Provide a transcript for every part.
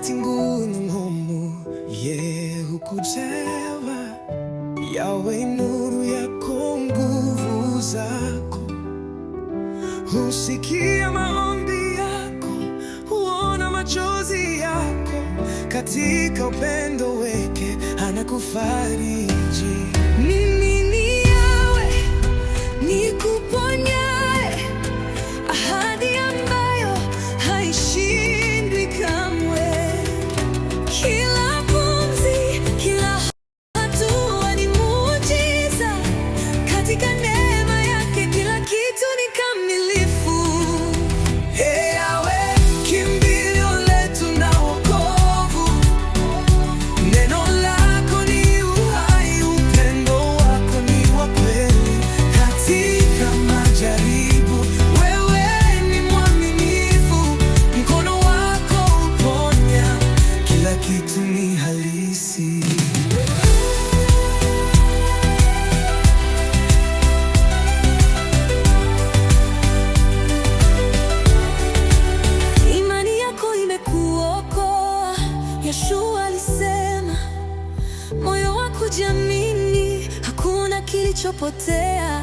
nyakati ngumu, yeye hukutewa. Yawe nuru yako, nguvu zako, husikia maombi yako, huona machozi yako. Katika upendo wake anakufariji. Mimi ni Yawe nikuponyaye, ahadi ambayo haishindwi kamwe. Kila pumzi, kila hatua ni muujiza. Katika neema yake kila kitu ni kamilifu. Ee Yawe, kimbilio letu na wokovu, neno lako ni uhai, upendo wako ni wa kweli. Katika majaribu wewe ni mwaminifu, mkono wako uponya, kila kitu ni halisi. Imani yako imekuokoa. Yeshua alisema, moyo wa kujiamini, hakuna kilichopotea.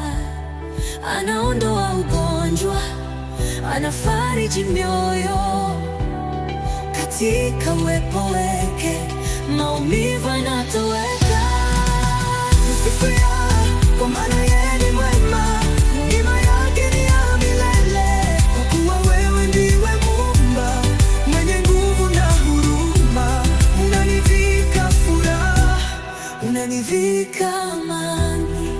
Anaondoa ugonjwa, anafariji mioyo. Katika uwepo wake maumivu yanatoweka. Msifu kwa maana yeye ni mwema, neema yake ni ya milele. Kwa kuwa wewe ndiwe Muumba, mwenye nguvu na huruma. Unanivika furaha, unanivika amani.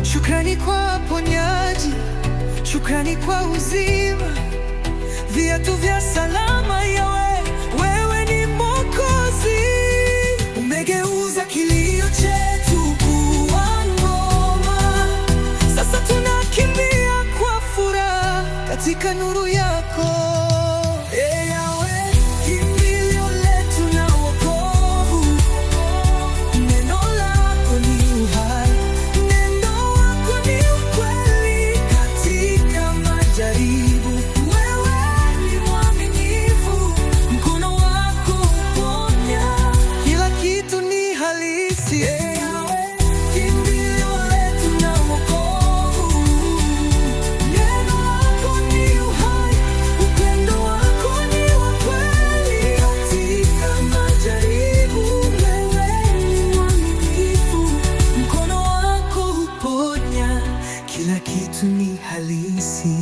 Shukrani kwa ponyaji, shukrani kwa uzima, viatu vya salama. Yawe, wewe ni Mwokozi. Umegeuza kilio chetu kuwa ngoma. Sasa tunakimbia kwa furaha katika nuru yako. Ee Yawe, kimbilio letu na wokovu, neno lako ni uhai, neno wako ni ukweli. Katika majaribu wewe ni mwaminifu, mkono wako uponya, kila kitu ni halisi. Ee Yawe, kimbilio letu na wokovu, neno lako ni uhai, upendo wako ni wa kweli. Katika majaribu wewe ni mwaminifu, mkono wako uponya, kila kitu ni halisi.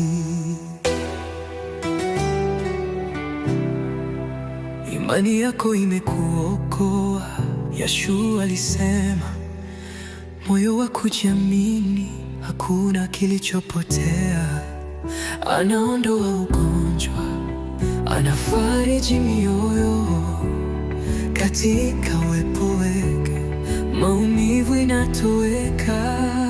Imani yako imekuokoa. Yeshua alisema, moyo wa kujiamini, hakuna kilichopotea. Anaondoa ugonjwa, anafariji mioyo. Katika uwepo wake maumivu inatoweka.